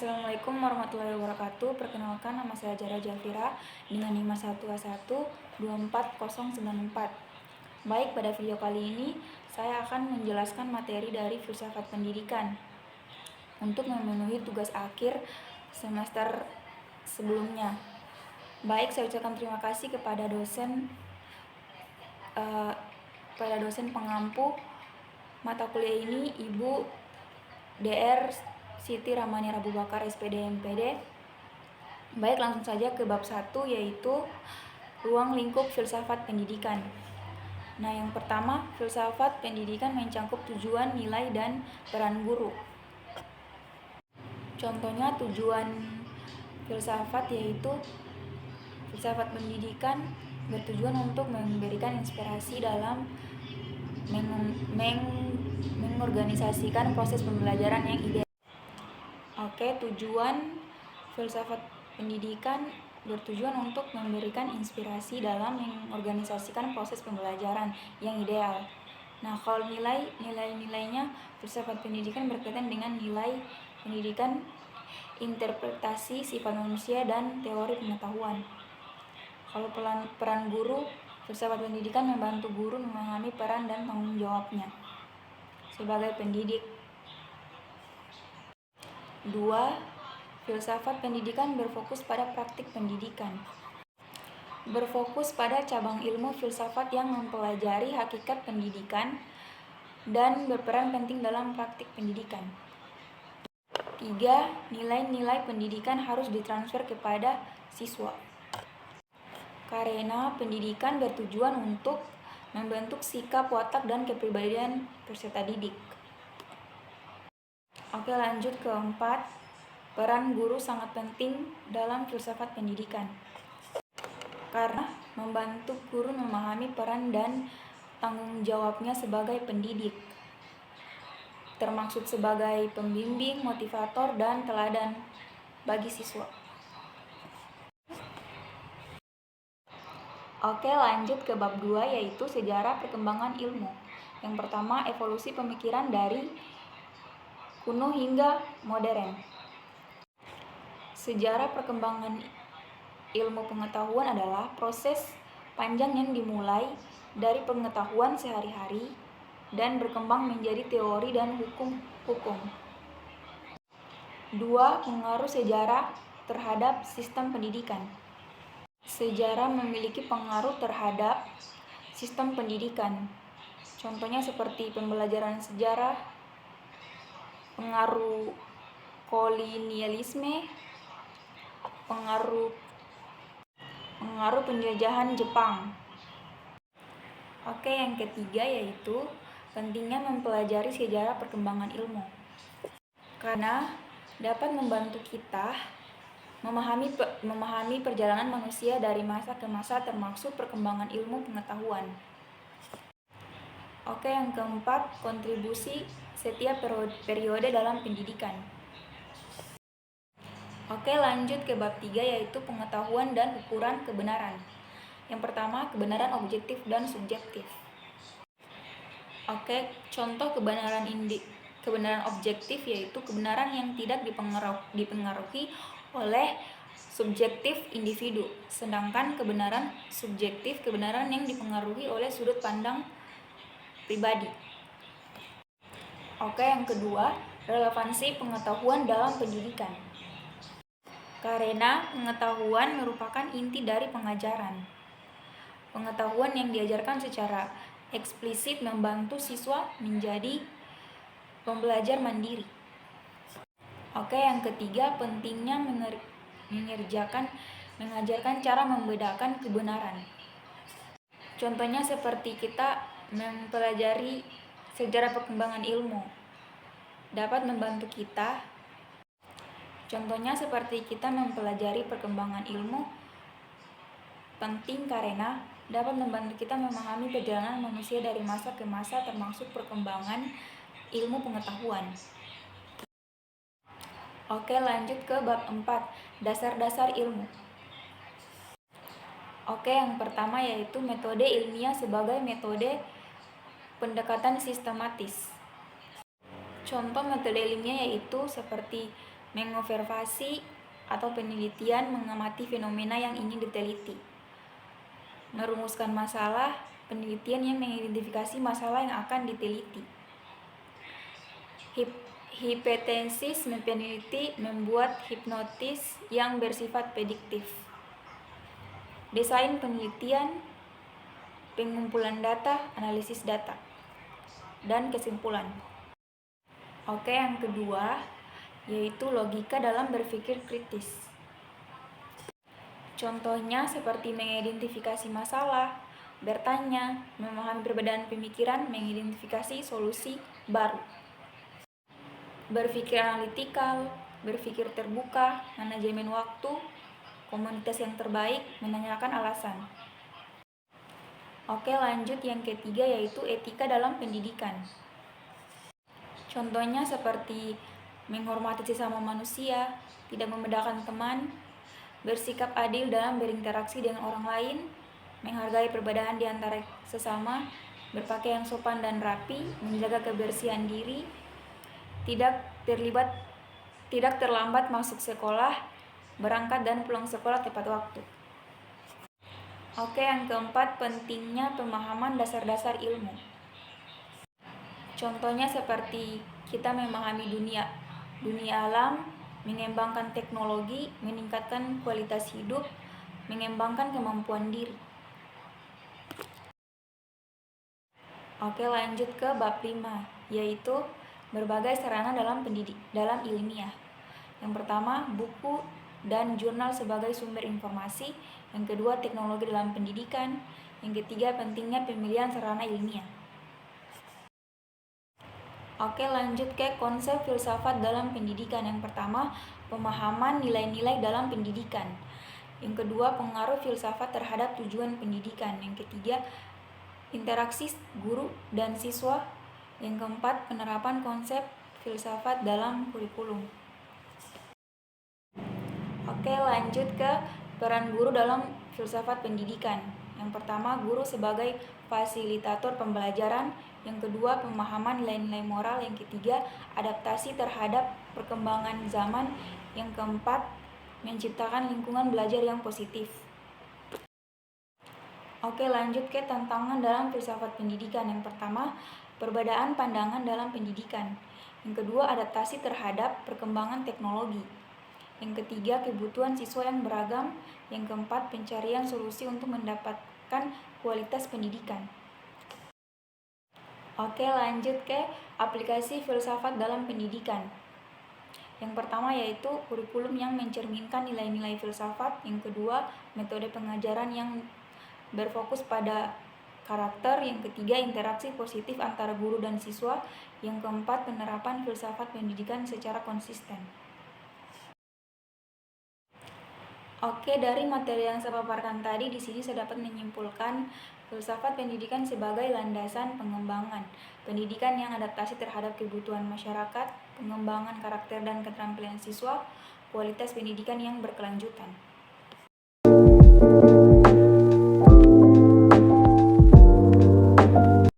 Assalamualaikum warahmatullahi wabarakatuh. Perkenalkan, nama saya Jara Jafira dengan NIM 121-24094. Baik, pada video kali ini saya akan menjelaskan materi dari filsafat pendidikan untuk memenuhi tugas akhir semester sebelumnya. Baik, saya ucapkan terima kasih kepada dosen pengampu mata kuliah ini, Ibu Dr. Siti Ramani Rabu Bakar, SPD MPD. Baik, langsung saja ke bab 1, yaitu ruang lingkup filsafat pendidikan. Nah, yang pertama, filsafat pendidikan mencakup tujuan, nilai, dan peran guru. Contohnya tujuan filsafat yaitu filsafat pendidikan bertujuan untuk memberikan inspirasi dalam mengorganisasikan proses pembelajaran yang ideal. Tujuan filsafat pendidikan bertujuan untuk memberikan inspirasi dalam mengorganisasikan proses pembelajaran yang ideal. Nah, kalau nilainya, filsafat pendidikan berkaitan dengan nilai pendidikan, interpretasi sifat manusia, dan teori pengetahuan. Kalau peran guru, filsafat pendidikan membantu guru memahami peran dan tanggung jawabnya sebagai pendidik. 2. Filsafat pendidikan berfokus pada praktik pendidikan. Berfokus pada cabang ilmu filsafat yang mempelajari hakikat pendidikan dan berperan penting dalam praktik pendidikan. 3. Nilai-nilai pendidikan harus ditransfer kepada siswa. Karena pendidikan bertujuan untuk membentuk sikap, watak, dan kepribadian peserta didik. Lanjut ke 4. Peran guru sangat penting dalam filsafat pendidikan karena membantu guru memahami peran dan tanggung jawabnya sebagai pendidik, termasuk sebagai pembimbing, motivator, dan teladan bagi siswa. Lanjut ke bab 2, yaitu sejarah perkembangan ilmu. Yang pertama, evolusi pemikiran dari kuno hingga modern. Sejarah perkembangan ilmu pengetahuan adalah proses panjang yang dimulai dari pengetahuan sehari-hari dan berkembang menjadi teori dan hukum-hukum. 2. Pengaruh sejarah terhadap sistem pendidikan. Sejarah memiliki pengaruh terhadap sistem pendidikan. Contohnya seperti pembelajaran sejarah, pengaruh kolonialisme, pengaruh penjajahan Jepang. Yang ketiga yaitu pentingnya mempelajari sejarah perkembangan ilmu karena dapat membantu kita memahami perjalanan manusia dari masa ke masa, termasuk perkembangan ilmu pengetahuan. Yang keempat, kontribusi setiap periode dalam pendidikan. Lanjut ke bab 3, yaitu pengetahuan dan ukuran kebenaran. Yang pertama, kebenaran objektif dan subjektif. Contoh kebenaran objektif yaitu kebenaran yang tidak dipengaruhi oleh subjektif individu, sedangkan kebenaran subjektif kebenaran yang dipengaruhi oleh sudut pandang pribadi. Yang kedua, relevansi pengetahuan dalam pendidikan. Karena pengetahuan merupakan inti dari pengajaran. Pengetahuan yang diajarkan secara eksplisit membantu siswa menjadi pembelajar mandiri. Yang ketiga, pentingnya mengajarkan cara membedakan kebenaran. Contohnya seperti kita mempelajari sejarah perkembangan ilmu dapat membantu kita. Contohnya seperti kita mempelajari perkembangan ilmu penting karena dapat membantu kita memahami perjalanan manusia dari masa ke masa, termasuk perkembangan ilmu pengetahuan. Lanjut ke bab 4, dasar-dasar ilmu. Yang pertama yaitu metode ilmiah sebagai metode pendekatan sistematis. Contoh metode ilmiah yaitu seperti Mengobservasi atau penelitian mengamati fenomena yang ingin diteliti. Merumuskan masalah, penelitian yang mengidentifikasi masalah yang akan diteliti. Hipotesis peneliti membuat hipnotis yang bersifat prediktif. Desain penelitian, pengumpulan data, analisis data, dan kesimpulan. Oke, yang kedua yaitu logika dalam berpikir kritis. Contohnya seperti mengidentifikasi masalah, bertanya, memahami perbedaan pemikiran, mengidentifikasi solusi baru. Berpikir analitikal, berpikir terbuka, manajemen waktu, komunitas yang terbaik, menanyakan alasan. Oke, lanjut yang ketiga yaitu etika dalam pendidikan. Contohnya seperti menghormati sesama manusia, tidak membedakan teman, bersikap adil dalam berinteraksi dengan orang lain, menghargai perbedaan di antara sesama, berpakaian sopan dan rapi, menjaga kebersihan diri, tidak terlambat masuk sekolah, berangkat dan pulang sekolah tepat waktu. Oke, yang keempat, pentingnya pemahaman dasar-dasar ilmu. Contohnya seperti kita memahami dunia alam, mengembangkan teknologi, meningkatkan kualitas hidup, mengembangkan kemampuan diri. Oke, lanjut ke bab 5, yaitu berbagai sarana dalam ilmiah. Yang pertama, buku dan jurnal sebagai sumber informasi. Yang kedua, teknologi dalam pendidikan. Yang ketiga, pentingnya pemilihan sarana ilmiah. Oke, lanjut ke konsep filsafat dalam pendidikan. Yang pertama, pemahaman nilai-nilai dalam pendidikan. Yang kedua, pengaruh filsafat terhadap tujuan pendidikan. Yang ketiga, interaksi guru dan siswa. Yang keempat, penerapan konsep filsafat dalam kurikulum. Oke, lanjut ke peran guru dalam filsafat pendidikan. Yang pertama, guru sebagai fasilitator pembelajaran. Yang kedua, pemahaman nilai-nilai moral. Yang ketiga, adaptasi terhadap perkembangan zaman. Yang keempat, menciptakan lingkungan belajar yang positif. Oke, lanjut ke tantangan dalam filsafat pendidikan. Yang pertama, perbedaan pandangan dalam pendidikan. Yang kedua, adaptasi terhadap perkembangan teknologi. Yang ketiga, kebutuhan siswa yang beragam. Yang keempat, pencarian solusi untuk mendapatkan kualitas pendidikan. Oke, lanjut ke aplikasi filsafat dalam pendidikan. Yang pertama yaitu kurikulum yang mencerminkan nilai-nilai filsafat. Yang kedua, metode pengajaran yang berfokus pada karakter. Yang ketiga, interaksi positif antara guru dan siswa. Yang keempat, penerapan filsafat pendidikan secara konsisten. Oke, dari materi yang saya paparkan tadi, di sini saya dapat menyimpulkan filsafat pendidikan sebagai landasan pengembangan pendidikan yang adaptasi terhadap kebutuhan masyarakat, pengembangan karakter dan keterampilan siswa, kualitas pendidikan yang berkelanjutan.